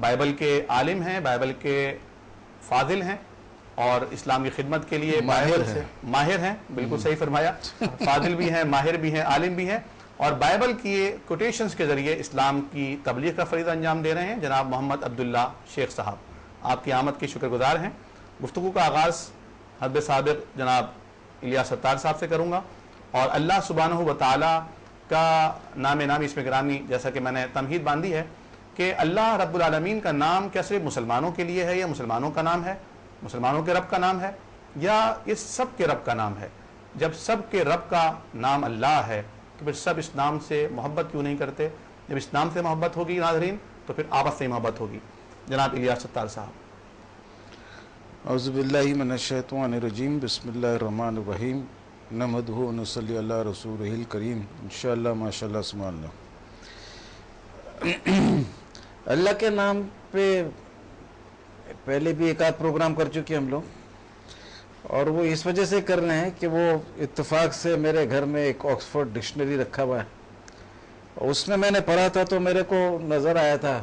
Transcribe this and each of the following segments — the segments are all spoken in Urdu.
بائبل کے عالم ہیں، بائبل کے فاضل ہیں اور اسلام کی خدمت کے لیے ماہر ہیں، بالکل صحیح فرمایا، فاضل بھی ہیں، ماہر بھی ہیں، عالم بھی ہیں، اور بائبل کی کوٹیشنز کے ذریعے اسلام کی تبلیغ کا فریضہ انجام دے رہے ہیں۔ جناب محمد عبداللہ شیخ صاحب، آپ کی آمد کے شکر گزار ہیں۔ گفتگو کا آغاز حضرت صادق جناب الیاس ستار صاحب سے کروں گا، اور اللہ سبحانہ و تعالی کا نامی اسم گرامی، جیسا کہ میں نے تمہید باندھی ہے کہ اللہ رب العالمین کا نام کیا صرف مسلمانوں کے لیے ہے، یا مسلمانوں کا نام ہے، مسلمانوں کے رب کا نام ہے، یا اس سب کے رب کا نام ہے؟ جب سب کے رب کا نام اللہ ہے تو پھر سب اس نام سے محبت کیوں نہیں کرتے؟ جب اس نام سے محبت ہوگی ناظرین تو پھر آپس سے محبت ہوگی۔ جناب الیاس ستار صاحب۔ اعوذ باللہ من الشیطان الرجیم، بسم اللہ الرحمن الرحیم، نحمدہ و نصلی علی رسولہ الکریم، انشاءاللہ ماشاءاللہ سبحان اللہ۔ اللہ کے نام پہ پہلے بھی ایک آدھ پروگرام کر چکے ہم لوگ، اور وہ اس وجہ سے کر رہے ہیں کہ وہ اتفاق سے میرے گھر میں ایک آکسفورڈ ڈکشنری رکھا ہوا ہے، اس میں نے پڑھا تھا تو میرے کو نظر آیا تھا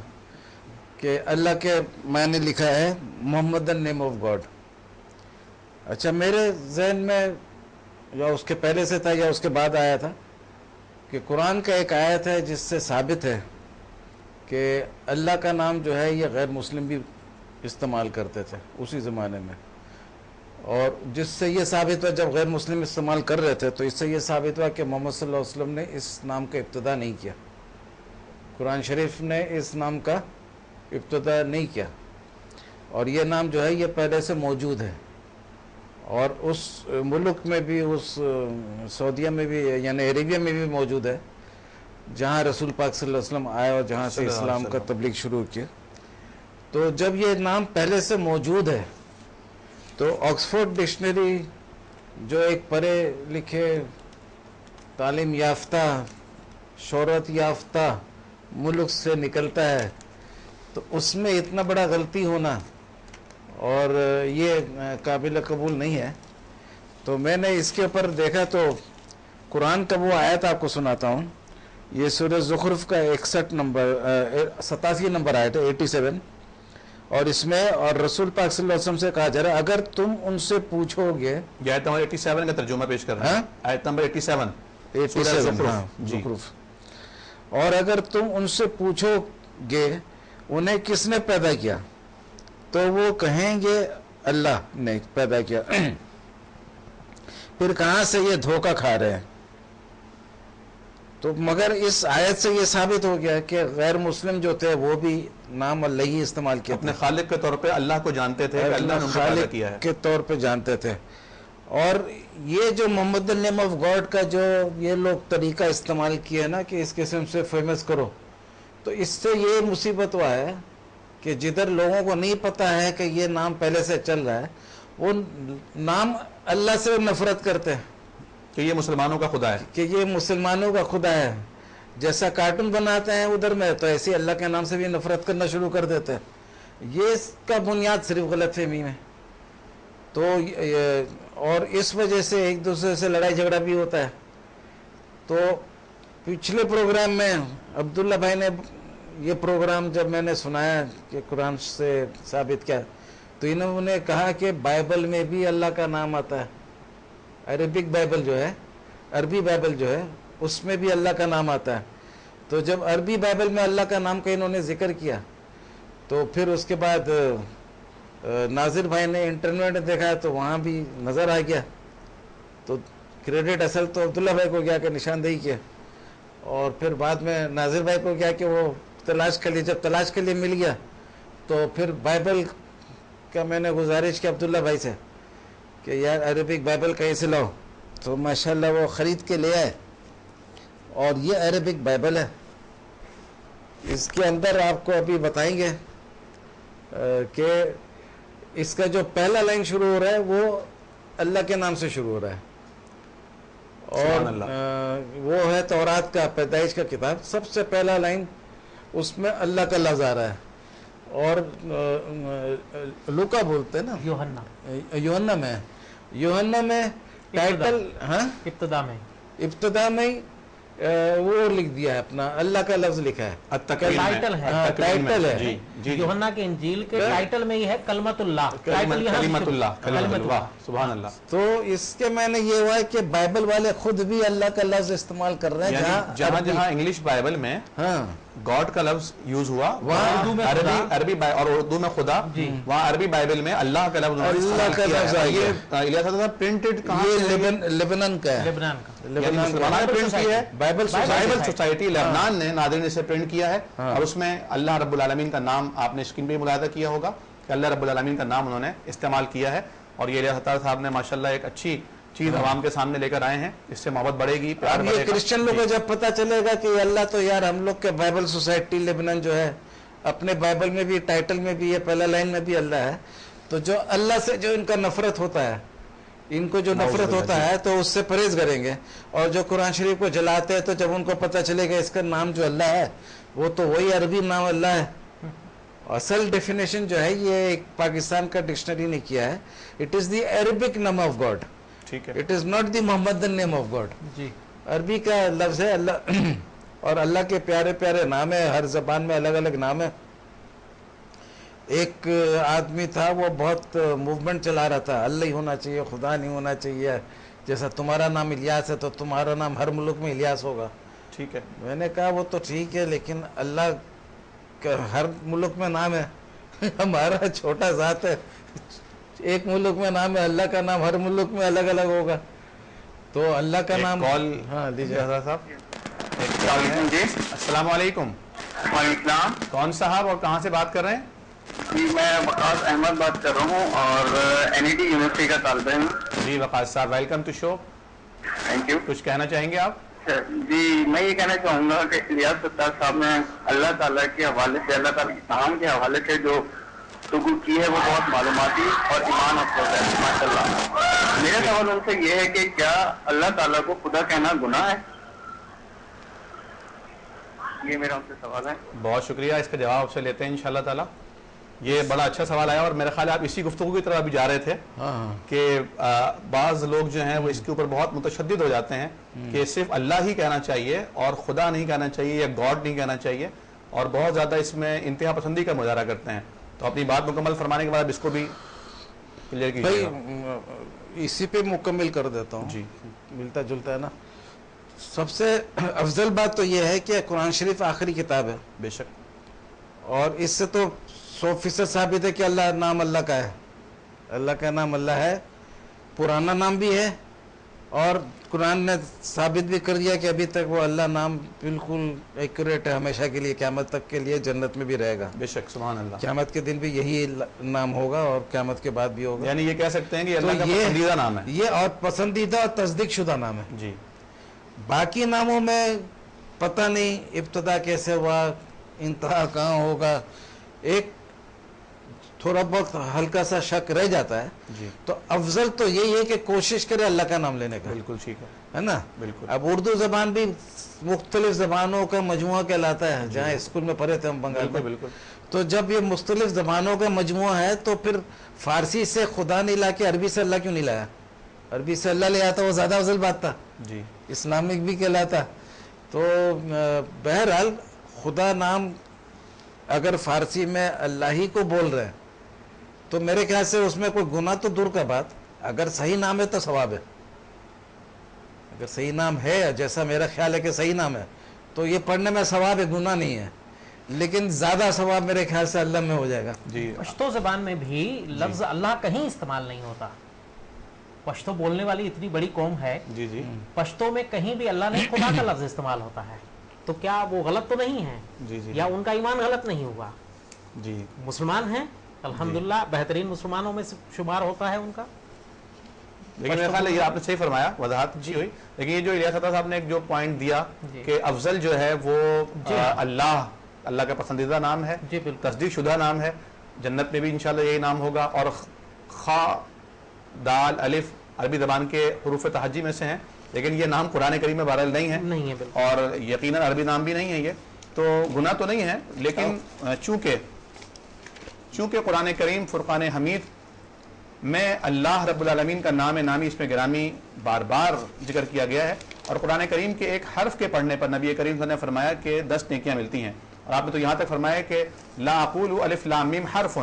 کہ اللہ کے معنی لکھا ہے محمد نیم آف گاڈ۔ اچھا، میرے ذہن میں یا اس کے پہلے سے تھا یا اس کے بعد آیا تھا کہ قرآن کا ایک آیت ہے جس سے ثابت ہے کہ اللہ کا نام جو ہے یہ غیر مسلم بھی استعمال کرتے تھے اسی زمانے میں، اور جس سے یہ ثابت ہوا جب غیر مسلم استعمال کر رہے تھے تو اس سے یہ ثابت ہوا کہ محمد صلی اللہ علیہ وسلم نے اس نام کا ابتدا نہیں کیا، قرآن شریف نے اس نام کا ابتدا نہیں کیا، اور یہ نام جو ہے یہ پہلے سے موجود ہے، اور اس ملک میں بھی، اس سعودیہ میں بھی، یعنی عربیہ میں بھی موجود ہے جہاں رسول پاک صلی اللہ علیہ وسلم آئے اور جہاں سے اسلام کا تبلیغ شروع کیا۔ تو جب یہ نام پہلے سے موجود ہے تو آکسفورڈ ڈکشنری جو ایک پڑھے لکھے، تعلیم یافتہ، شہرت یافتہ ملک سے نکلتا ہے تو اس میں اتنا بڑا غلطی ہونا اور یہ قابل قبول نہیں ہے۔ تو میں نے اس کے اوپر دیکھا تو قرآن کا وہ آیت آپ کو سناتا ہوں، یہ سورہ زخرف کا 87 نمبر آیت ہے، 87، اور اس میں اور رسول پاک صلی اللہ علیہ وسلم سے کہا جا رہا ہے اگر تم ان سے پوچھو گے، یہ آیت نمبر 87 کا ترجمہ پیش کر رہے ہیں، آیت نمبر 87 زخرف، اور اگر تم ان سے پوچھو گے انہیں کس نے پیدا کیا تو وہ کہیں گے اللہ نے پیدا کیا، پھر کہاں سے یہ دھوکہ کھا رہے ہیں؟ تو مگر اس آیت سے یہ ثابت ہو گیا کہ غیر مسلم جو تھے وہ بھی نام اللہ ہی استعمال کیا، اپنے خالق کے طور پہ اللہ کو جانتے تھے، اللہ نے ان کو پیدا کیا ہے کے طور پہ جانتے تھے۔ اور یہ جو محمد نیم آف گاڈ کا جو یہ لوگ طریقہ استعمال کیا ہے نا کہ اس قسم سے فیمس کرو، تو اس سے یہ مصیبت ہوا ہے کہ جدھر لوگوں کو نہیں پتا ہے کہ یہ نام پہلے سے چل رہا ہے، وہ نام اللہ سے نفرت کرتے ہیں کہ یہ مسلمانوں کا خدا ہے، کہ یہ مسلمانوں کا خدا ہے، جیسا کارٹون بناتے ہیں ادھر میں تو ایسے اللہ کے نام سے بھی نفرت کرنا شروع کر دیتے ہیں۔ یہ اس کا بنیاد صرف غلط فہمی میں، تو اور اس وجہ سے ایک دوسرے سے لڑائی جھگڑا بھی ہوتا ہے۔ تو پچھلے پروگرام میں عبداللہ بھائی نے یہ پروگرام جب میں نے سنایا کہ قرآن سے ثابت کیا، تو انہوں نے کہا کہ بائبل میں بھی اللہ کا نام آتا ہے، عربک بائبل جو ہے، عربی بائبل جو ہے اس میں بھی اللہ کا نام آتا ہے۔ تو جب عربی بائبل میں اللہ کا نام کا انہوں نے ذکر کیا تو پھر اس کے بعد ناظر بھائی نے انٹرنیٹ میں دیکھا تو وہاں بھی نظر آ گیا، تو کریڈٹ اصل تو عبداللہ بھائی کو گیا کہ نشاندہی کیا، اور پھر بعد میں ناظر بھائی کو گیا کہ وہ تلاش کر لیا، جب تلاش کے لیے مل گیا تو پھر بائبل کا میں نے گزارش کی عبداللہ بھائی سے کہ یار عربک بائبل کہیں سے لاؤ، تو ماشاءاللہ وہ خرید کے لے آئے، اور یہ عربک بائبل ہے۔ اس کے اندر آپ کو ابھی بتائیں گے کہ اس کا جو پہلا لائن شروع ہو رہا ہے وہ اللہ کے نام سے شروع ہو رہا ہے، اور وہ ہے تورات کا پیدائش کا کتاب، سب سے پہلا لائن اس میں اللہ کا لفظ آ رہا ہے، اور لوکا بولتے ہیں نا، یوحنا میں ٹائٹل، ہاں ابتدا میں وہ لکھ دیا ہے اپنا اللہ کا لفظ لکھا ہے, ٹائٹل ہے, ٹائٹل ہے. جی جی یوحنا کے انجیل کے ٹائٹل میں یہ ہے کلمت اللہ, کلمت اللہ, سبحان اللہ. تو اس کے میں نے یہ ہوا ہے کہ بائبل والے خود بھی اللہ کا لفظ استعمال کر رہے ہیں, جہاں جہاں انگلش بائبل میں گاڈ کا لفظ یوز ہوا, عربی اور اردو میں خدا, وہاں عربی بائبل میں اللہ کا لفظ پرنٹڈ لیبنان کا ہے, بائبل سوسائٹی لبنان نے ناظرین اسے پرنٹ کیا ہے, اور اس میں اللہ رب العالمین کا نام آپ نے اسکرین پہ ملاحظہ کیا ہوگا کہ اللہ رب العالمین کا نام انہوں نے استعمال کیا ہے, اور یہ الیاس اتار صاحب نے ماشاءاللہ ایک اچھی چیز عوام کے سامنے لے کر آئے ہیں, اس سے محبت بڑھے گی, پیار بڑھے گا. یہ کرسچن لوگوں کو جب پتہ چلے گا کہ اللہ تو یار ہم لوگ کے بائبل سوسائٹی لیبنان جو ہے اپنے بائبل میں بھی ٹائٹل میں بھی ہے, پہلا لائن میں بھی اللہ ہے, تو جو اللہ سے جو ان کا نفرت ہوتا ہے, ان کو جو نفرت ہوتا ہے تو اس سے پرہیز کریں گے. اور جو قرآن شریف کو جلاتے ہیں تو جب ان کو پتہ چلے گا اس کا نام جو اللہ ہے وہ تو وہی عربی نام اللہ ہے. اصل ڈیفینیشن جو ہے یہ ایک پاکستان کا ڈکشنری نے کیا ہے, it is the Arabic name of God, it is not the Mohammedan name of God. عربی کا لفظ ہے اللہ, اور اللہ کے پیارے پیارے نام ہے, ہر زبان میں الگ الگ نام ہے. ایک آدمی تھا وہ بہت موومنٹ چلا رہا تھا, اللہ ہی ہونا چاہیے, خدا نہیں ہونا چاہیے, جیسا تمہارا نام الیاس ہے تو تمہارا نام ہر ملک میں الیاس ہوگا. ٹھیک ہے, میں نے کہا وہ تو ٹھیک ہے لیکن اللہ کا ہر ملک میں نام ہے, ہمارا چھوٹا ذات ہے, ایک ملک میں نام ہے, اللہ کا نام ہر ملک میں الگ الگ ہوگا. تو اللہ کا نام ہاں لیجیے حضرت صاحب. السلام علیکم. وعلیکم السلام. کون صاحب اور کہاں سے بات کر رہے ہیں؟ جی میں وقاص احمد بات کر رہا ہوں اور این ای ٹی یونیورسٹی کا طالب علم. جی وقاص صاحب, welcome to show. Thank you. کچھ کہنا چاہیں گے آپ؟ جی میں یہ کہنا چاہوں گا کہ الیاس اتار صاحب نے اللہ تعالیٰ کے حوالے سے, اللہ تعالیٰ کے کلام کے حوالے سے جو گفتگو کی ہے وہ بہت معلوماتی اور ایمان افروز ہے ماشاء اللہ. میرا سوال ان سے یہ ہے کہ کیا اللہ تعالیٰ کو خدا کہنا گناہ ہے؟ یہ میرا ان سے سوال ہے. بہت شکریہ, اس کا جواب آپ سے لیتے ہیں انشاءاللہ تعالیٰ. یہ بڑا اچھا سوال آیا, اور میرا خیال ہے آپ اسی گفتگو کی طرح ابھی جا رہے تھے کہ بعض لوگ جو ہیں وہ اس کے اوپر بہت متشدد ہو جاتے ہیں کہ صرف اللہ ہی کہنا چاہیے اور خدا نہیں کہنا چاہیے یا گاڈ نہیں کہنا چاہیے, اور بہت زیادہ اس میں انتہا پسندی کا مظاہرہ کرتے ہیں. تو اپنی بات مکمل فرمانے کے بعد اس کو بھی کلیئر کیجیے. اسی پہ مکمل کر دیتا ہوں, جی ملتا جلتا ہے نا. سب سے افضل بات تو یہ ہے کہ قرآن شریف آخری کتاب ہے, بے شک, اور اس سے تو 100% ثابت ہے کہ اللہ نام اللہ کا ہے, اللہ کا نام اللہ ہے, پرانا نام بھی ہے, اور قرآن نے ثابت بھی کر دیا کہ ابھی تک وہ اللہ نام بالکل ایکوریٹ ہے, ہمیشہ کے لیے قیامت تک کے لیے جنت میں بھی رہے گا. بے شک, سبحان اللہ. قیامت کے دن بھی یہی نام ہوگا اور قیامت کے بعد بھی ہوگا. یعنی یہ کہہ سکتے ہیں کہ اللہ کا پسندیدہ نام ہے, یہ اور پسندیدہ اور تصدیق شدہ نام ہے. جی. باقی ناموں میں پتہ نہیں ابتدا کیسے ہوا, انتہا کہاں ہوگا, ایک تھوڑا بہت ہلکا سا شک رہ جاتا ہے. جی. تو افضل تو یہی ہے کہ کوشش کرے اللہ کا نام لینے کا. بالکل ٹھیک ہے نا. بالکل. اب اردو زبان بھی مختلف زبانوں کا مجموعہ کہلاتا ہے, جہاں اسکول میں پڑھے تھے ہم بنگال میں. بالکل. تو جب یہ مختلف زبانوں کا مجموعہ ہے تو پھر فارسی سے خدا نہیں لا کے عربی سے اللہ کیوں نہیں لایا؟ عربی سے اللہ لے آتا, وہ زیادہ افضل بات تھا. جی. اسلامک بھی کہلاتا. تو بہرحال خدا نام اگر فارسی میں اللہ ہی کو بول رہے ہیں تو میرے خیال سے اس میں کوئی گناہ تو دور کا بات, اگر صحیح نام ہے تو ثواب ہے. اگر صحیح نام ہے, جیسا میرا خیال ہے کہ صحیح نام ہے, تو یہ پڑھنے میں ثواب ہے, گناہ نہیں ہے. لیکن زیادہ ثواب میرے خیال سے اللہ میں ہو جائے گا. جی. پشتو زبان میں بھی لفظ اللہ کہیں استعمال نہیں ہوتا. پشتو بولنے والی اتنی بڑی قوم ہے, جی جی, پشتو میں کہیں بھی اللہ نے خدا کا لفظ استعمال ہوتا ہے. تو کیا وہ غلط تو نہیں ہے؟ جی جی, یا ان کا ایمان غلط نہیں ہوا؟ جی. مسلمان ہیں الحمدللہ, بہترین مسلمانوں میں سے شمار ہوتا ہے ان کا. لیکن میرا خیال ہے یہ آپ نے صحیح فرمایا, وضاحت جی ہوئی. لیکن یہ جو الیاس اتار صاحب نے ایک جو پوائنٹ دیا کہ افضل جو ہے وہ اللہ کا پسندیدہ نام ہے, تصدیق شدہ نام ہے, جنت میں بھی انشاءاللہ یہی نام ہوگا, اور خا دال الف عربی زبان کے حروف تہجی میں سے ہیں, لیکن یہ نام قرآن کریم میں بہرحال نہیں ہے, اور یقیناً عربی نام بھی نہیں ہے یہ, تو گناہ تو نہیں ہے. لیکن چونکہ قرآن کریم فرقان حمید میں اللہ رب العالمین کا نام نامی اس میں گرامی بار بار ذکر کیا گیا ہے, اور قرآن کریم کے ایک حرف کے پڑھنے پر نبی کریم صلی اللہ علیہ وسلم نے فرمایا کہ 10 نیکیاں ملتی ہیں. اور آپ نے تو یہاں تک فرمایا کہ لا اقول الف لام میم حرف،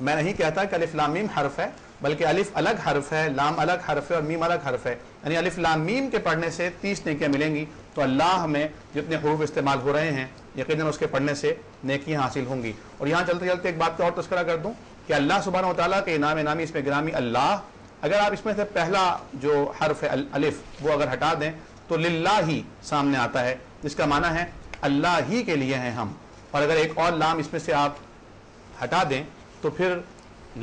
میں نہیں کہتا کہ الف لام میم حرف ہے، بلکہ الف الگ حرف ہے، لام الگ حرف ہے اور میم الگ حرف ہے. یعنی الف لام میم کے پڑھنے سے 30 نیکیاں ملیں گی. تو اللہ میں جتنے حروف استعمال ہو رہے ہیں یقیناً اس کے پڑھنے سے نیکیاں حاصل ہوں گی. اور یہاں چلتے چلتے ایک بات کا اور تذکرہ کر دوں کہ اللہ سبحانہ و تعالیٰ کے نام نامی اس میں گرامی اللہ، اگر آپ اس میں سے پہلا جو حرف ہے الف وہ اگر ہٹا دیں تو للہ ہی سامنے آتا ہے، جس کا معنی ہے اللہ ہی کے لیے ہیں ہم. اور اگر ایک اور لام اس میں سے آپ ہٹا دیں تو پھر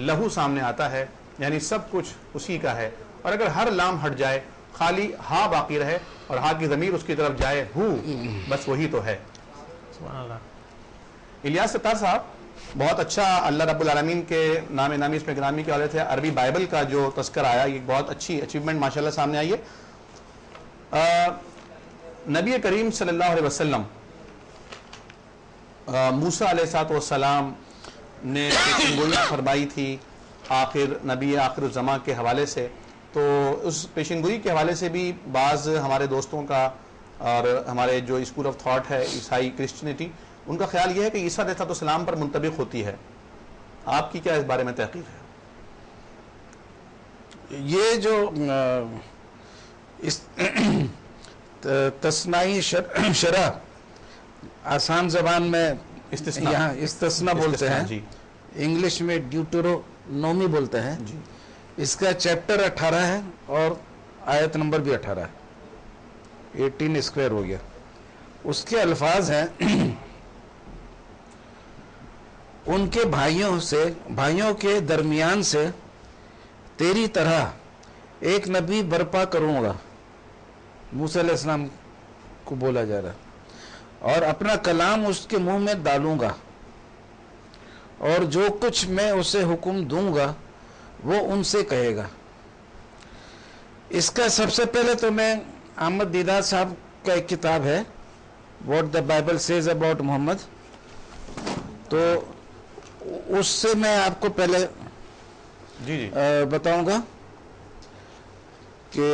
لہو سامنے آتا ہے، یعنی سب کچھ اسی کا ہے. اور اگر ہر لام ہٹ جائے خالی ہا باقی رہے اور ہا کی ضمیر اس کی طرف جائے ہو، بس وہی تو ہے. سبحان اللہ. الیاس ستار صاحب بہت اچھا اللہ رب العالمین کے نام نامی اس میں گرامی کے حوالے سے عربی بائبل کا جو تذکر آیا، یہ بہت اچھی اچیومنٹ ماشاءاللہ سامنے آئی ہے. نبی کریم صلی اللہ علیہ وسلم موسیٰ علیہ السلام نے پیشن گوئی فرمائی تھی آخر نبی آخر الزماں کے حوالے سے. تو اس پیشن گوئی کے حوالے سے بھی بعض ہمارے دوستوں کا اور ہمارے جو اسکول آف تھاٹ ہے عیسائی کرسچنٹی، ان کا خیال یہ ہے کہ عیسیٰ علیہ السلام پر منطبق ہوتی ہے. آپ کی کیا اس بارے میں تحقیق ہے؟ یہ جو تصنعی شرح آسان زبان میں استثناء، یہاں استثناء بولتے ہیں، جی انگلش میں ڈیوٹرونومی بولتے ہیں. جی اس کا چیپٹر 18 ہے اور آیت نمبر بھی 18 ہے، 18 اسکوائر ہو گیا. اس کے الفاظ ہیں ان کے بھائیوں کے درمیان سے تیری طرح ایک نبی برپا کروں گا. موسیٰ علیہ السلام کو بولا جا رہا، اور اپنا کلام اس کے منہ میں ڈالوں گا اور جو کچھ میں اسے حکم دوں گا وہ ان سے کہے گا. اس کا سب سے پہلے تو میں احمد دیدار صاحب کا ایک کتاب ہے what the Bible says about Muhammad, تو اس سے میں آپ کو پہلے جی جی بتاؤں گا کہ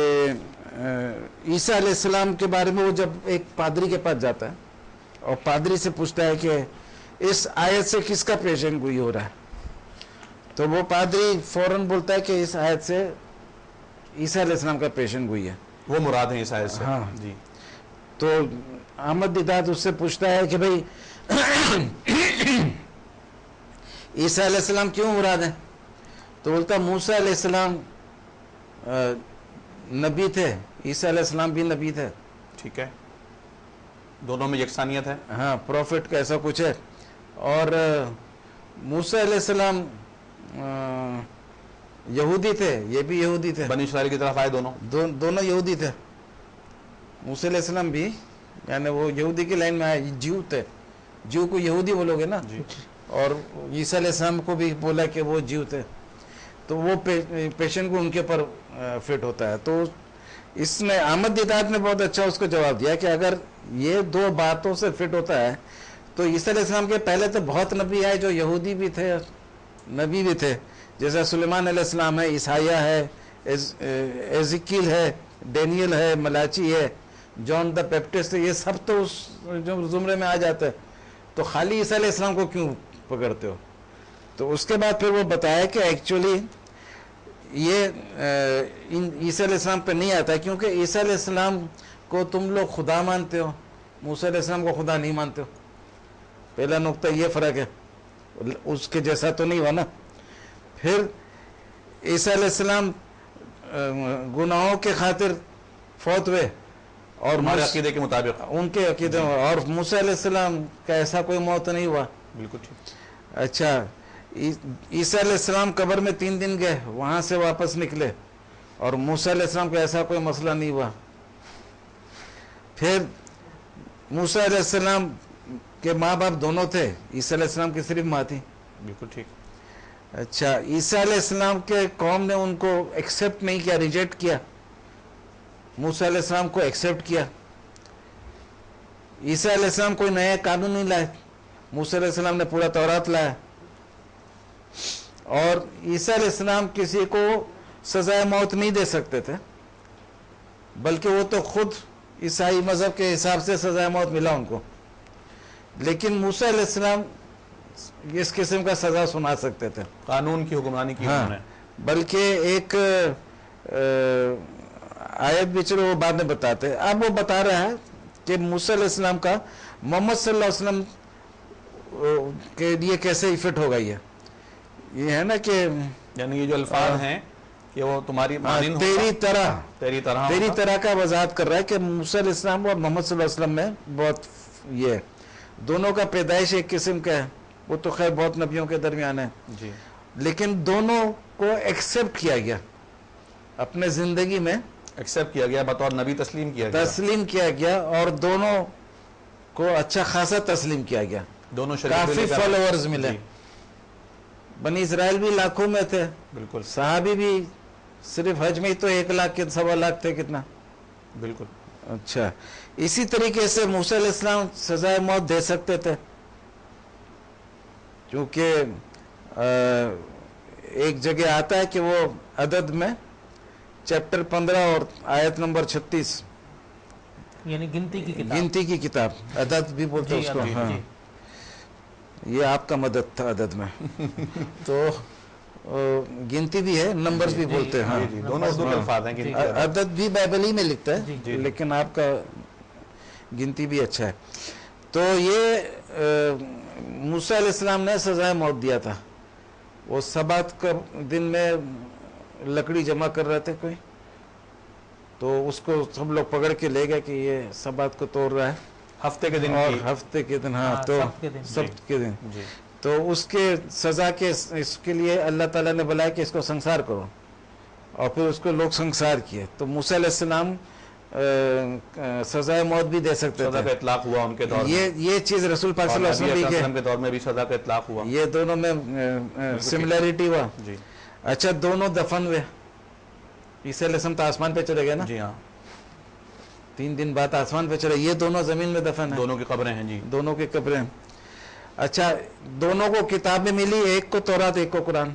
عیسیٰ علیہ السلام کے بارے میں وہ جب ایک پادری کے پاس جاتا ہے اور پادری سے پوچھتا ہے کہ اس آیت سے کس کا پیشن گوئی ہو رہا ہے، تو وہ پادری فوراً بولتا ہے کہ اس آیت سے عیسیٰ علیہ السلام کا پیشن گوئی ہے، وہ مراد ہیں اس آیت سے. ہاں. جی تو احمد دیدات اس سے پوچھتا ہے کہ بھئی عیسیٰ علیہ السلام کیوں مراد ہیں؟ تو بولتا موسیٰ علیہ السلام نبی تھے، عیسیٰ علیہ السلام بھی نبی تھے. ٹھیک ہے، دونوں میں یکسانیت ہے. ہاں، پروفٹ کا ایسا کچھ ہے. اور موسیٰ علیہ السلام یہودی تھے، یہ بھی یہودی تھے، بنی اسرائیل کی طرف آئے دونوں یہودی تھے. موسیٰ علیہ السلام بھی یعنی وہ یہودی کی لائن میں آئے، جیو تھے، جیو کو یہودی بولو گے نا. جی. اور عیسیٰ علیہ السلام کو بھی بولا کہ وہ جیو تھے، تو وہ پیشن کو ان کے پر فٹ ہوتا ہے. تو اس نے احمد دیدات نے بہت اچھا اس کو جواب دیا کہ اگر یہ دو باتوں سے فٹ ہوتا ہے تو عیسیٰ علیہ السلام کے پہلے تو بہت نبی آئے جو یہودی بھی تھے نبی بھی تھے، جیسا سلیمان علیہ السلام ہے، عیسائیہ ہے، ایزیکیل ہے، ڈینیل ہے، ملاچی ہے، جان دا بیپٹسٹ، یہ سب تو اس جو زمرے میں آ جاتے ہیں. تو خالی عیسیٰ علیہ السلام کو کیوں پکڑتے ہو؟ تو اس کے بعد پھر وہ بتایا کہ ایکچولی یہ عیسیٰ علیہ السلام پہ نہیں آتا ہے، کیونکہ عیسیٰ علیہ السلام کو تم لوگ خدا مانتے ہو، موسیٰ علیہ السلام کو خدا نہیں مانتے ہو. پہلا نقطہ یہ فرق ہے، اس کے جیسا تو نہیں ہوا نا. پھر عیسیٰ علیہ السلام گناہوں کے خاطر فوت ہوئے اور ہمارے عقیدے کے مطابق. ان کے عقیدے، اور موسیٰ علیہ السلام کا ایسا کوئی موت نہیں ہوا. بالکل ٹھیک. اچھا، عیسیٰ علیہ السلام قبر میں 3 دن گئے، وہاں سے واپس نکلے، اور موسیٰ علیہ السلام کا ایسا کوئی مسئلہ نہیں ہوا. پھر موسیٰ علیہ السلام کے ماں باپ دونوں تھے، عیسیٰ علیہ السلام کی صرف ماں تھی. بالکل ٹھیک. اچھا، عیسیٰ علیہ السلام کے قوم نے ان کو ایکسیپٹ نہیں کیا، ریجیکٹ کیا. موسیٰ علیہ السلام کو ایکسیپٹ کیا. عیسیٰ علیہ السلام کوئی نیا قانون نہیں لائے، موسیٰ علیہ السلام نے پورا تورات لایا. اور عیسیٰ علیہ السلام کسی کو سزائے موت نہیں دے سکتے تھے، بلکہ وہ تو خود عیسائی مذہب کے حساب سے سزائے موت ملا ان کو، لیکن موسیٰ علیہ السلام اس قسم کا سزا سنا سکتے تھے، قانون کی حکمرانی کی ہاں، انہوں نے. بلکہ ایک آیت بھی چلو وہ بعد میں بتاتے. اب وہ بتا رہا ہے کہ موسیٰ علیہ السلام کا محمد صلی اللہ علیہ وسلم کے لیے کیسے ایفٹ ہوگا. یہ ہے نا کہ یعنی یہ جو الفاظ ہیں کہ وہ تمہاری مانند ہوگا، تیری ہوگا. طرح کا وضاحت کر رہا ہے کہ موسیٰ علیہ السلام اور محمد صلی اللہ علیہ وسلم میں بہت یہ ہے. دونوں کا پیدائش ایک قسم کا ہے، وہ تو خیر بہت نبیوں کے درمیان ہے، جی لیکن دونوں کو ایکسیپٹ کیا گیا، اپنے زندگی میں ایکسیپٹ کیا گیا، بطور نبی تسلیم کیا گیا. تسلیم کیا گیا، اور دونوں کو اچھا خاصا تسلیم کیا گیا. دونوں کافی فالوورز ملے. جی، بنی اسرائیل بھی لاکھوں میں تھے، بالکل صحابی بھی صرف حج میں ہی تو 1 لاکھ کے 1.25 لاکھ تھے. کتنا؟ بالکل. اچھا، اسی طریقے سے موسیٰ علیہ السلام سزائے موت دے سکتے تھے، کیونکہ ایک جگہ آتا ہے کہ وہ عدد میں چیپٹر 15 اور آیت نمبر 36، یعنی گنتی کی کتاب. گنتی کی کتاب، عدد بھی بولتے ہیں اس کو. جی، ہاں، جی. یہ آپ کا مدد تھا عدد میں. تو گنتی بھی ہے، نمبرز بھی بولتے ہیں. جی جی، دونوں اردو کے الفاظ ہیں. جی. عدد بھی بائبل ہی میں لکھتا ہے، جی. لیکن آپ کا گنتی بھی اچھا ہے. تو یہ موسیٰ علیہ السلام نے سزائے موت دیا تھا. وہ سبات کا دن میں لکڑی جمع کر رہے تھے کوئی، تو اس کو سب لوگ پکڑ کے لے گئے کہ یہ سبات کو توڑ رہا ہے، ہفتے کے دن اور کی. ہفتے کے دن. ہاں، تو سبت کے دن. سبت کے دن. جی تو اس کے سزا کے اس کے لیے اللہ تعالیٰ نے بلایا کہ اس کو سنسار کرو، اور پھر اس کو لوگ سنسار کیے. تو موسیٰ علیہ السلام سزائے موت بھی دے سکتے سزا کا تھے. اطلاق ہوا ان کے دور میں، یہ چیز رسول پاک صلی اللہ علیہ نبی وسلم اکرم کے دور میں بھی سزا کا اطلاق ہوا. یہ دونوں میں سملیرٹی ہوا. جی اچھا، دونوں دفن ہوئے. عیسیٰ علیہ السلام تو آسمان پہ چلے گئے نا، جی ہاں، 3 دن بعد آسمان پہ چلے. یہ دونوں زمین میں دفن ہیں، دونوں کی قبریں ہیں. جی دونوں کی قبریں. اچھا، دونوں کو کتابیں ملی، ایک کو تورات ایک کو قرآن.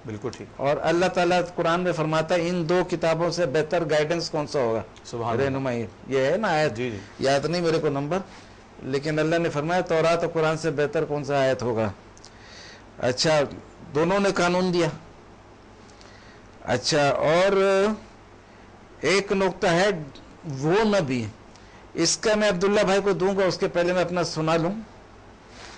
بالکل ٹھیک. اور اللہ تعالیٰ قرآن میں فرماتا ہے ان 2 کتابوں سے بہتر گائیڈنس کون سا ہوگا، سبحان اللہ. رہنمائی. یہ ہے نا آیت، جی جی یاد نہیں میرے کو نمبر، لیکن اللہ نے فرمایا تورات اور قرآن سے بہتر کون سا آیت ہوگا. اچھا، دونوں نے قانون دیا. اچھا، اور ایک نقطہ ہے وہ نبی، اس کا میں عبداللہ بھائی کو دوں گا، اس کے پہلے میں اپنا سنا لوں.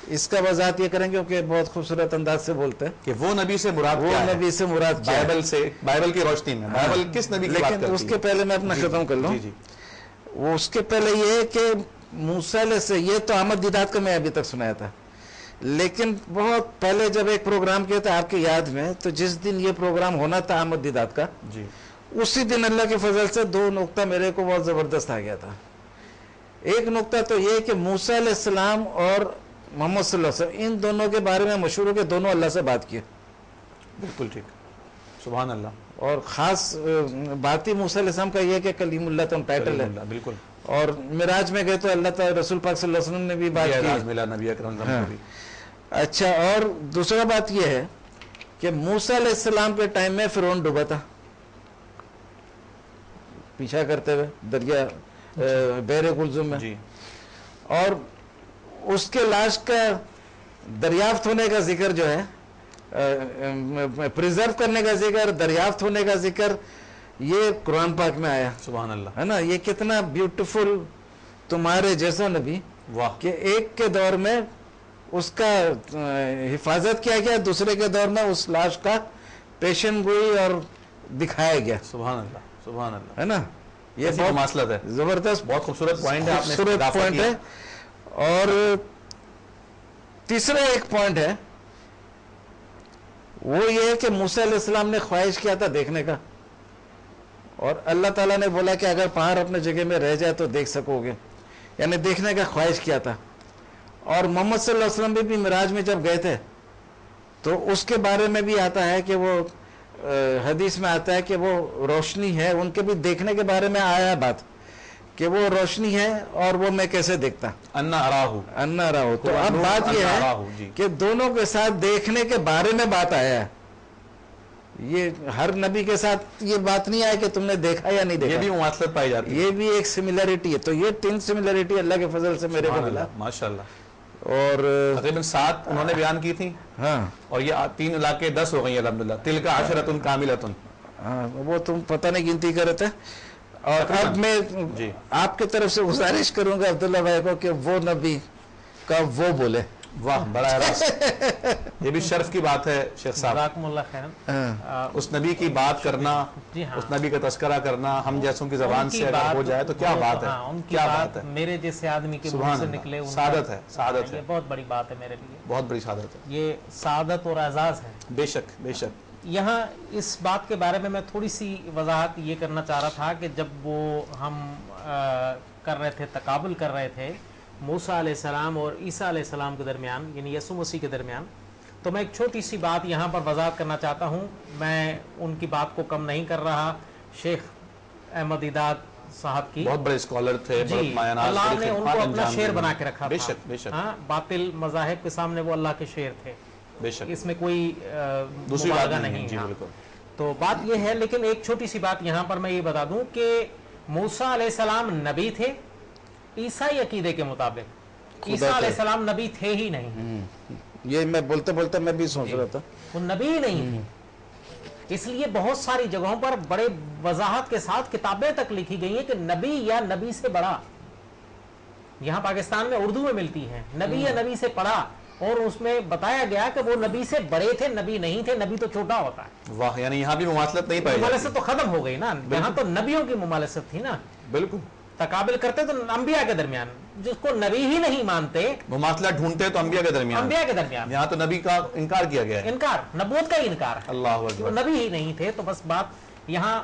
اس کا وضاحت یہ کریں گے کیونکہ بہت خوبصورت انداز سے بولتے ہیں. کہ وہ نبی سے مراد وہ کیا ہے؟ نبی سے مراد کیا ہے؟ بائبل سے، بائبل کی روشنی میں بائبل کس نبی کی بات لیکن کرتی اس ہے؟ کے پہلے میں اپنا ختم کر لوں. جی جی وہ اس کے پہلے یہ ہے کہ موسیٰ علیہ سے یہ تو احمد دیدات کا میں ابھی تک سنایا تھا، لیکن بہت پہلے جب ایک پروگرام کیا تھا آپ کی یاد میں، تو جس دن یہ پروگرام ہونا تھا احمد دیدات کا، جی اسی دن اللہ کے فضل سے 2 نقطہ میرے کو بہت زبردست آ گیا تھا. ایک نقطہ تو یہ کہ موسیٰ علیہ السلام اور محمد صلی اللہ علیہ وسلم ان دونوں کے بارے میں مشہور ہو کہ دونوں اللہ سے بات کیے. بالکل ٹھیک. سبحان اللہ. اور خاص بات ہی موسیٰ علیہ السلام کا یہ کہ کلیم اللہ تو ٹائٹل ہے. بالکل. اور معراج میں گئے تو اللہ تعالی رسول پاک صلی اللہ علیہ وسلم نے بھی بات کی. ملا نبی اکرم صلی اللہ علیہ وسلم. اچھا، اور دوسرا بات یہ ہے کہ موسیٰ علیہ السلام کے ٹائم میں فرعون ڈوبا تھا پیچھا کرتے ہوئے دریا بحر کلثوم میں. جی اور اس کے لاش کا دریافت ہونے کا ذکر جو ہے، پریزرو کرنے کا ذکر، دریافت ہونے کا ذکر، یہ قرآن پاک میں آیا سبحان اللہ. ہے نا. یہ کتنا بیوٹیفل تمہارے جیسا نبی واہ. کہ ایک کے دور میں اس کا حفاظت کیا گیا، دوسرے کے دور میں اس لاش کا پیشن گوئی اور دکھایا گیا. سبحان اللہ. سبحان اللہ. ہے نا. یہ ایسی بہت مماثلت ہے. زبردست، بہت خوبصورت پوائنٹ ہے. آپ نے خوبصورت اضافہ پوائنٹ کیا. ہے. اور تیسرا ایک پوائنٹ ہے، وہ یہ ہے کہ موسیٰ علیہ السلام نے خواہش کیا تھا دیکھنے کا، اور اللہ تعالیٰ نے بولا کہ اگر پہاڑ اپنے جگہ میں رہ جائے تو دیکھ سکو گے، یعنی دیکھنے کا خواہش کیا تھا. اور محمد صلی اللہ علیہ وسلم بھی معراج میں جب گئے تھے تو اس کے بارے میں بھی آتا ہے کہ وہ حدیث میں آتا ہے کہ وہ روشنی ہے. ان کے بھی دیکھنے کے بارے میں آیا بات کہ وہ روشنی ہے اور وہ میں کیسے دیکھتا انا اراہو. انا رہو. تو اب بات یہ ہے جی. کہ دونوں کے ساتھ دیکھنے کے بارے میں بات آیا ہے، یہ ہر نبی کے ساتھ یہ بات نہیں آئے کہ تم نے دیکھا یا نہیں یہ دیکھا, بھی مماثلت پائی جاتی ہے. یہ بھی ایک سملیرٹی ہے. تو یہ 3 سملیرٹی اللہ کے فضل سے میرے کو ملا. ماشاء اللہ. اور تقریباً 7 انہوں نے بیان کی تھیں, ہاں اور یہ 3 علاقے 10 ہو گئی ہیں الحمدللہ. تلک عشرۃ کاملۃ. ہاں وہ تم پتہ نہیں گنتی کر رہے تھے. اور اب میں جی آپ کی طرف سے گزارش کروں گا عبداللہ بھائی کو کہ وہ نبی کا وہ بولے. واہ, بڑا راست. یہ بھی شرف کی بات ہے شیخ صاحب. جزاکم اللہ خیرا. اس نبی کی بات کرنا, جی ہاں, اس نبی کا تذکرہ کرنا ہم جیسوں کی زبان ان کی سے اگر بات ہو جائے تو کیا بات ہے, ہاں, ان کی کیا بات ہے. میرے جیسے آدمی کے منہ سبحان سے اللہ. نکلے ان کا- سعادت ہے, سعادت ہے, یہ بہت بڑی بات ہے میرے لیے. بہت بڑی سعادت ہے. یہ سعادت اور اعزاز ہے. بے شک بے شک. یہاں اس بات کے بارے میں تھوڑی سی وضاحت یہ کرنا چاہ رہا تھا کہ جب وہ ہم کر رہے تھے, تقابل کر رہے تھے موسیٰ علیہ السلام اور عیسیٰ علیہ السلام کے درمیان, یعنی یسوع مسیح کے درمیان, تو میں ایک چھوٹی سی بات یہاں پر وضاحت کرنا چاہتا ہوں. میں ان کی بات کو کم نہیں کر رہا. شیخ احمد دیدات صاحب کی, بہت بڑے اسکالر تھے, جی, بہت مایہ ناز, اللہ بڑی نے ان خدمات کو اپنا انجام شیر دی. بنا کے رکھا بے تھا. شک بے شک ہاں, باطل مذاہب کے سامنے وہ اللہ کے شیر تھے. بے شک. اس میں کوئی دوسری بات مبالغہ نہیں ہے. جی ہاں. بالکل. تو بات یہ ہے, لیکن ایک چھوٹی سی بات یہاں پر میں یہ بتا دوں کہ موسیٰ علیہ السلام نبی تھے عیسائی عقیدے کے مطابق. عیسیٰ علیہ السلام نبی تھے ہی نہیں. یہ میں بولتے بولتے میں بھی سوچ رہا تھا, وہ نبی ہی نہیں تھے. اس لیے بہت ساری جگہوں پر بڑے وضاحت کے ساتھ کتابیں تک لکھی گئی ہیں کہ نبی یا نبی سے بڑا. یہاں پاکستان میں اردو میں ملتی ہے, نبی یا نبی سے پڑا, اور اس میں بتایا گیا کہ وہ نبی سے بڑے تھے, نبی نہیں تھے. نبی تو چھوٹا ہوتا ہے. واہ, یعنی یہاں بھی مماثلت نہیں پائی جاتی. ممالست تو ختم ہو گئی نا, یہاں تو نبیوں کی ممالست تھی نا. بالکل. تقابل کرتے تو انبیاء کے درمیان, جس کو نبی ہی نہیں مانتے, مماثلت ڈھونڈتے تو انبیاء کے درمیان. انبیاء کے درمیان یہاں تو نبی کا انکار کیا گیا ہے. انکار, نبوت کا ہی انکار ہے. اللہ وہ اکبر. نبی ہی نہیں تھے. تو بس بات یہاں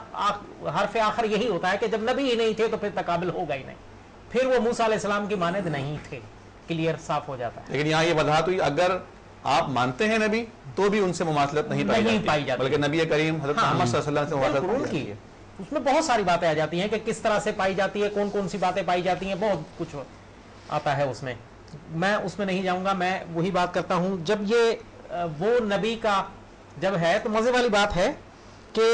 حرف آخر یہی ہوتا ہے کہ جب نبی ہی نہیں تھے تو پھر تقابل ہوگا ہی نہیں, پھر وہ موسیٰ علیہ السلام کی مانند نہیں تھے. کلیئر, صاف ہو جاتا ہے. لیکن یہاں یہ وضاحت ہوئی, اگر آپ مانتے ہیں نبی تو بھی ان سے مماثلت نہیں پائی جاتی, بلکہ نبی کریم حضرت محمد صلی اللہ علیہ وسلم سے مماثلت بالکل, پائی ان کی جاتی ہے. اس میں بہت ساری باتیں آ جاتی ہیں کہ کس طرح سے پائی جاتی ہے, کون کون سی باتیں پائی جاتی ہیں, بہت کچھ آتا ہے اس میں. میں اس میں نہیں جاؤں گا. میں وہی بات کرتا ہوں, جب یہ وہ نبی کا جب ہے تو مزے والی بات ہے کہ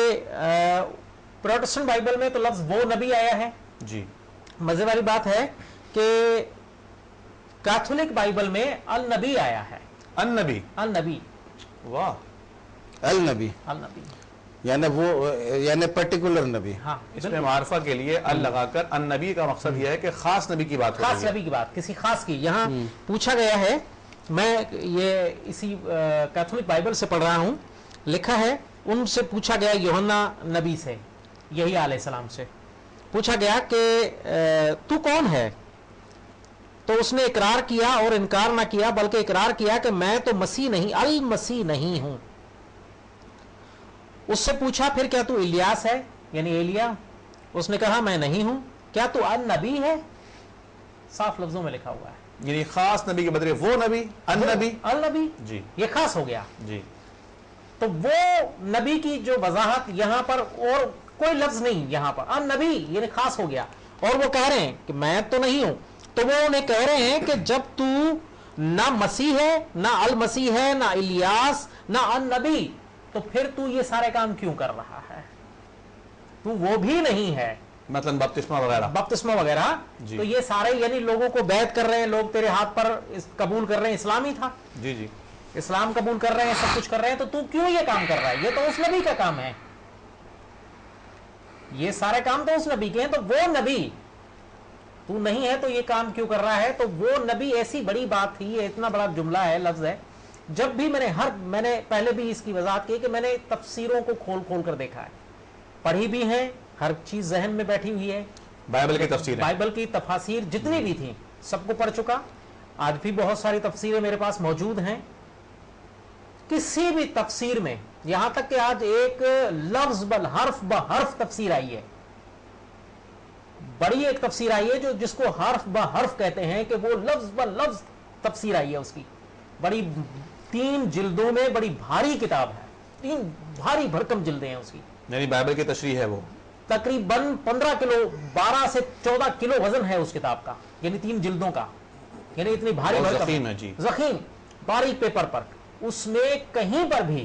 پروٹسٹنٹ بائبل میں تو لفظ وہ نبی آیا ہے. جی. مزے والی بات ہے کہ کیتھولک بائبل میں النبی آیا ہے. النبی. النبی. واہ. النبی النبی یعنی وہ, یعنی پرٹیکولر نبی. ہاں, اس میں معرفہ کے لیے ال لگا کر النبی کا مقصد یہ ہے کہ خاص نبی کی بات ہو خاص رہی ہے. نبی کی بات, کسی خاص کی. یہاں پوچھا گیا ہے, میں یہ اسی کیتھولک بائبل سے پڑھ رہا ہوں, لکھا ہے ان سے پوچھا گیا, یوحنا نبی سے, یہی علیہ السلام سے پوچھا گیا کہ تو کون ہے؟ تو اس نے اقرار کیا اور انکار نہ کیا, بلکہ اقرار کیا کہ میں تو مسیح نہیں, المسیح نہیں ہوں. اس سے پوچھا پھر کیا تو الیاس ہے, یعنی ایلیا؟ اس نے کہا میں نہیں ہوں. کیا تو النبی ہے؟ صاف لفظوں میں لکھا ہوا ہے. یعنی خاص نبی کے بدلے وہ نبی, النبی. النبی, جی یہ خاص ہو گیا. جی. تو وہ نبی کی جو وضاحت یہاں پر, اور کوئی لفظ نہیں یہاں پر, النبی یعنی خاص ہو گیا. اور وہ کہہ رہے ہیں کہ میں تو نہیں ہوں. تو وہ انہیں کہہ رہے ہیں کہ جب تو نہ مسیح ہے, نہ المسیح ہے, نہ الیاس, نہ النبی, تو پھر تو یہ سارے کام کیوں کر رہا ہے؟ تو وہ بھی نہیں ہے, مثلا بپتسمہ وغیرہ. بپتسمہ وغیرہ. جی. تو یہ سارے یعنی لوگوں کو بیعت کر رہے ہیں, لوگ تیرے ہاتھ پر قبول کر رہے ہیں, اسلام ہی تھا, جی جی. اسلام قبول کر رہے ہیں, سب کچھ کر رہے ہیں, تو کیوں یہ کام کر رہا ہے؟ یہ تو اس نبی کا کام ہے, یہ سارے کام تو اس نبی کے ہیں. تو وہ نبی تو نہیں ہے تو یہ کام کیوں کر رہا ہے؟ تو وہ نبی ایسی بڑی بات تھی, یہ اتنا بڑا جملہ ہے, لفظ ہے. جب بھی میں نے پہلے بھی اس کی وضاحت کی کہ میں نے تفسیروں کو کھول کھول کر دیکھا ہے, پڑھی بھی ہے, ہر چیز ذہن میں بیٹھی ہوئی ہے. بائبل کی تفسیر, بائبل کی تفاسیر جتنی بھی تھیں سب کو پڑھ چکا. آج بھی بہت ساری تفسیریں میرے پاس موجود ہیں. کسی بھی تفسیر میں, یہاں تک کہ آج ایک لفظ حرف بحرف تفسیر آئی ہے, بڑی ایک تفسیر آئی ہے جو جس کو حرف بحرف کہتے ہیں, کہ وہ لفظ بلفظ تفسیر آئی ہے اس کی. بڑی 3 جلدوں میں بڑی بھاری کتاب ہے, 3 بھاری بھرکم جلدیں ہیں اس کی. یعنی بائبل کی تشریح ہے وہ. تقریباً 15 کلو 12 سے 14 کلو وزن ہے اس کتاب کا, یعنی 3 جلدوں کا, یعنی اتنی بھاری بہت بھرکم ضخیم ہے. جی. ضخیم باریک پیپر پر. اس میں کہیں پر بھی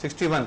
61,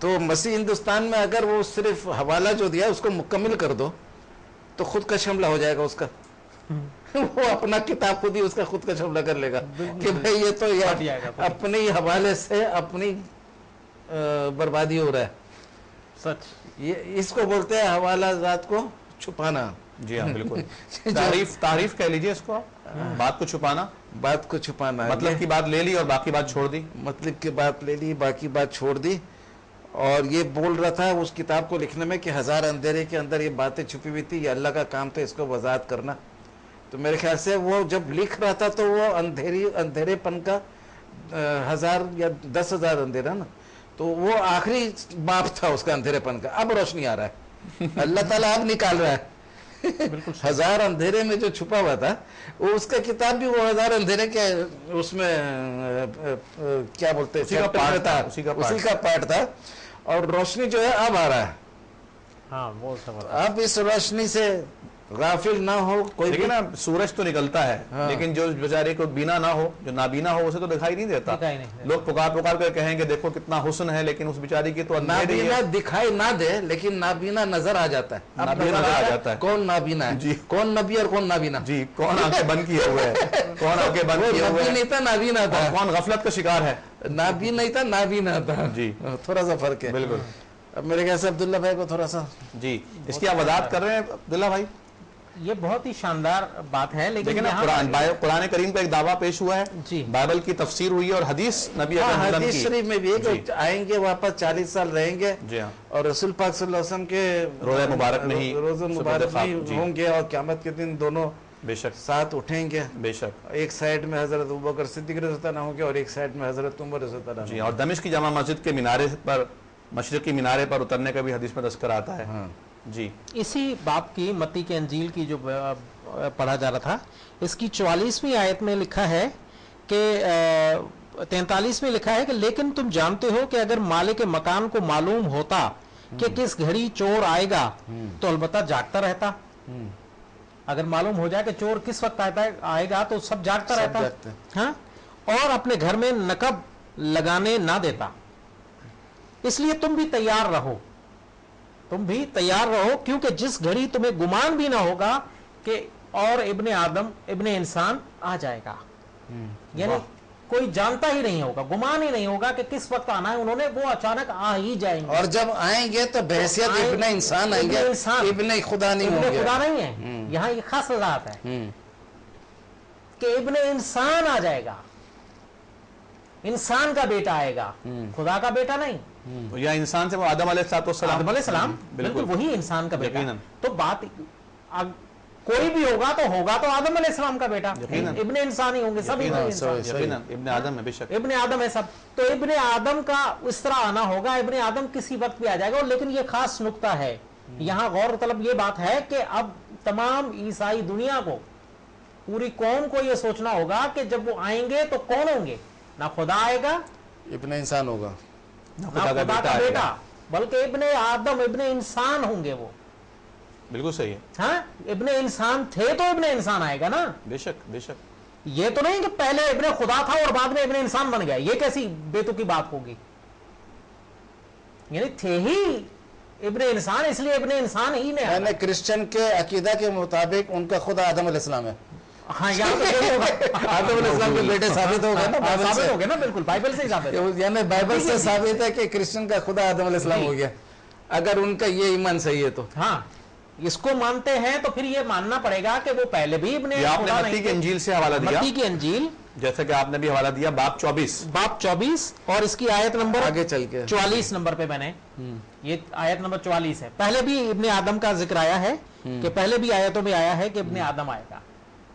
تو مسیح ہندوستان میں اگر وہ صرف حوالہ جو دیا اس کو مکمل کر دو تو خود کا شملہ ہو جائے گا اس کا وہ اپنا کتاب خود ہی اس کا خود کا شملہ کر لے گا کہ بھئی یہ تو اپنی حوالے سے اپنی بربادی ہو رہا ہے. سچ یہ اس کو بولتے ہیں حوالہ ذات کو چھپانا. جی ہاں بالکل. تعریف کہہ لیجئے اس کو, بات کو چھپانا. بات کو چھپانا, مطلب کی بات لے لی اور باقی بات چھوڑ دی. مطلب کی بات لے لی باقی بات چھوڑ دی. اور یہ بول رہا تھا اس کتاب کو لکھنے میں کہ 1000 اندھیرے کے اندر یہ باتیں چھپی ہوئی تھی, یہ اللہ کا کام تھا اس کو وضاحت کرنا. تو میرے خیال سے وہ جب لکھ رہا تھا تو وہ اندھیرے پن کا 1000 یا 10,000 اندھیرا نا, تو وہ آخری باب تھا اس کا اندھیرے پن کا. اب روشنی آ رہا ہے, اللہ تعالیٰ اب نکال رہا ہے. 1000 اندھیرے میں جو چھپا ہوا تھا وہ اس کا کتاب بھی وہ 1000 اندھیرے کے اس میں کیا بولتے اسی کا پارٹ تھا. اور روشنی جو ہے اب آ رہا ہے. ہاں وہ اب اس روشنی سے غافل نہ ہو کوئی. لیکن نا سورج تو نکلتا ہے لیکن جو بیچارے کو بینا نہ ہو, جو نابینا ہو, اسے تو دکھائی نہیں دیتا. لوگ پکار کر کہیں گے دیکھو کتنا حسن ہے, لیکن اس بیچاری کی تو نابینا دکھائی نہ دے لیکن نابینا نظر آ جاتا ہے. اب نظر آ جاتا ہے کون نابینا ہے, جی کون نبی اور کون نابینا. جی کون آنکھیں بند کیے ہوئے ہے, کون آنکھیں بند کیے ہوئے نبی نہیں تھا نابینا تھا, کون غفلت کا شکار ہے. نابی نہیں تھا نابینا تھا. جی تھوڑا سا فرق ہے. بالکل. اب میرے خیال سے عبداللہ بھائی کو تھوڑا سا جی اس کی آپ وضاحت کر رہے ہیں عبداللہ بھائی. یہ بہت ہی شاندار بات ہے. لیکن قرآن کریم کا ایک دعویٰ پیش ہوا ہے, جی بائبل کی تفسیر ہوئی ہے اور حدیث نبی اکرم کی حدیث شریف میں بھی ہے کہ آئیں گے واپس 40 سال رہیں گے, جی ہاں, اور رسول پاک صلی اللہ علیہ وسلم کے روزہ مبارک میں ہی روزہ مبارک میں ہوں گے, اور قیامت کے دن دونوں بے شک ساتھ اٹھیں گے. بے شک. ایک سائیڈ میں حضرت ابوبکر صدیق رضی اللہ عنہ ہوں گے اور ایک سائیڈ میں حضرت عمر رضی اللہ عنہ. جی, اور دمشق کی جامع مسجد کے مینارے پر, مشرقی مینارے پر اترنے کا بھی حدیث میں تذکرہ آتا ہے. جی اسی باپ کی متی کے انجیل کی جو پڑھا جا رہا تھا, اس کی 44ویں آیت میں لکھا ہے کہ 43 میں لکھا ہے کہ لیکن تم جانتے ہو کہ اگر مالک مکان کو معلوم ہوتا کہ کس گھڑی چور آئے گا تو البتہ جاگتا رہتا. اگر معلوم ہو جائے کہ چور کس وقت آئے گا تو سب جاگتا رہتا. ہاں, اور اپنے گھر میں نقب لگانے نہ دیتا. اس لیے تم بھی تیار رہو, کیونکہ جس گھڑی تمہیں گمان بھی نہ ہوگا کہ اور ابن آدم ابن انسان آ جائے گا. یعنی کوئی جانتا ہی نہیں ہوگا, گمان ہی نہیں ہوگا کہ کس وقت آنا ہے, انہوں نے وہ اچانک آ ہی جائیں گے. اور جب آئیں گے تو بحیثیت ابن انسان آئیں گے, ابن خدا نہیں ہوں گے. خدا نہیں ہے, یہاں یہ خاص وضاحت ہے کہ ابن انسان آ جائے گا, انسان کا بیٹا آئے گا, خدا کا بیٹا نہیں. یا انسان سے وہ آدم علیہ السلام بالکل وہی انسان کا بیٹا. تو بات کوئی بھی ہوگا تو آدم علیہ السلام کا بیٹا, ابن انسان ہی ہوں گے سب. ابن آدم ہے, بے شک ابن آدم ہے سب. تو ابن آدم کا اس طرح آنا ہوگا, ابن آدم کسی وقت بھی آ جائے گا. لیکن یہ خاص نقطہ ہے یہاں, غور طلب یہ بات ہے کہ اب تمام عیسائی دنیا کو, پوری قوم کو یہ سوچنا ہوگا کہ جب وہ آئیں گے تو کون ہوں گے. نہ خدا آئے گا, ابن انسان ہوگا, نہ خدا کا بیٹا, بلکہ ابن آدم ابن انسان ہوں گے. وہ بالکل صحیح ہے. ہاں, ابن انسان تھے تو ابن انسان آئے گا نا. بے شک بے شک. یہ تو نہیں کہ پہلے ابن خدا تھا اور بعد میں ابن انسان بن گیا, یہ کیسی بیتو کی بات ہوگی. یعنی تھے ہی ابن انسان, اس لیے ابن انسان ہی نے. یعنی کرسچن کے عقیدہ کے مطابق ان کا خدا آدم علیہ السلام ہے. ہاں, یہاں آدم علیہ السلام کے بیٹے ثابت ہو گئے نا, ثابت ہو گئے نا, بالکل بائبل سے ہی ثابت ہے. یعنی بائبل سے ثابت ہے کہ کرسچن کا خدا آدم علیہ السلام ہو گیا, اگر ان کا یہ ایمان صحیح ہے تو. ہاں, اس کو مانتے ہیں تو پھر یہ ماننا پڑے گا کہ وہ پہلے بھی ابن خدا نہیں. آپ نے متی کی انجیل سے حوالہ دیا, متی کی انجیل جیسا کہ آپ نے بھی حوالہ دیا, باب 24 اور اس کی آیت نمبر آگے چل کے 44 نمبر پہ میں نے, یہ آیت نمبر 44 ہے. پہلے بھی ابن آدم کا ذکر آیا ہے کہ پہلے بھی آیتوں میں آیا ہے کہ ابن آدم آئے گا,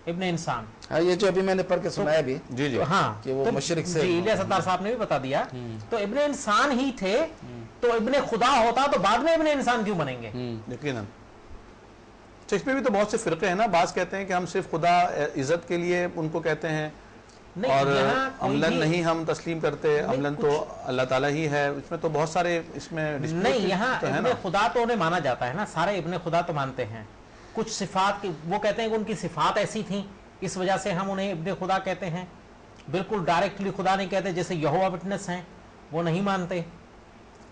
ابن انسان. ہاں, یہ جو ابھی میں نے پڑھ کے سنایا بھی. جی جی ہاں, کہ وہ مشرق سے. جی الیاس ستار صاحب نے بھی بتا دیا. تو ابن انسان ہی تھے, تو ابن خدا ہوتا تو بعد میں ابن انسان کیوں بنیں گے. یقیناً. اس میں بھی تو بہت سے فرقے ہیں نا, بعض کہتے ہیں کہ ہم صرف خدا عزت کے لیے ان کو کہتے ہیں, اور عملاً نہیں ہم تسلیم کرتے, عملاً تو اللہ تعالیٰ ہی ہے. اس میں تو بہت سارے اس میں نہیں, یہاں ابن خدا تو انہیں مانا جاتا ہے نا, سارے ابن خدا تو مانتے ہیں. کچھ صفات کی وہ کہتے ہیں کہ ان کی صفات ایسی تھیں, اس وجہ سے ہم انہیں ابن خدا کہتے ہیں. بالکل ڈائریکٹلی خدا نہیں کہتے, جیسے یہوہ وٹنس ہیں وہ نہیں مانتے.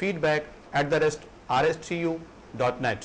feedback@rstu.net।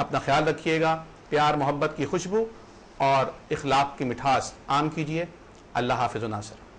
اپنا خیال رکھیے گا، پیار محبت کی خوشبو اور اخلاق کی مٹھاس عام کیجیے۔ اللہ حافظ و ناصر۔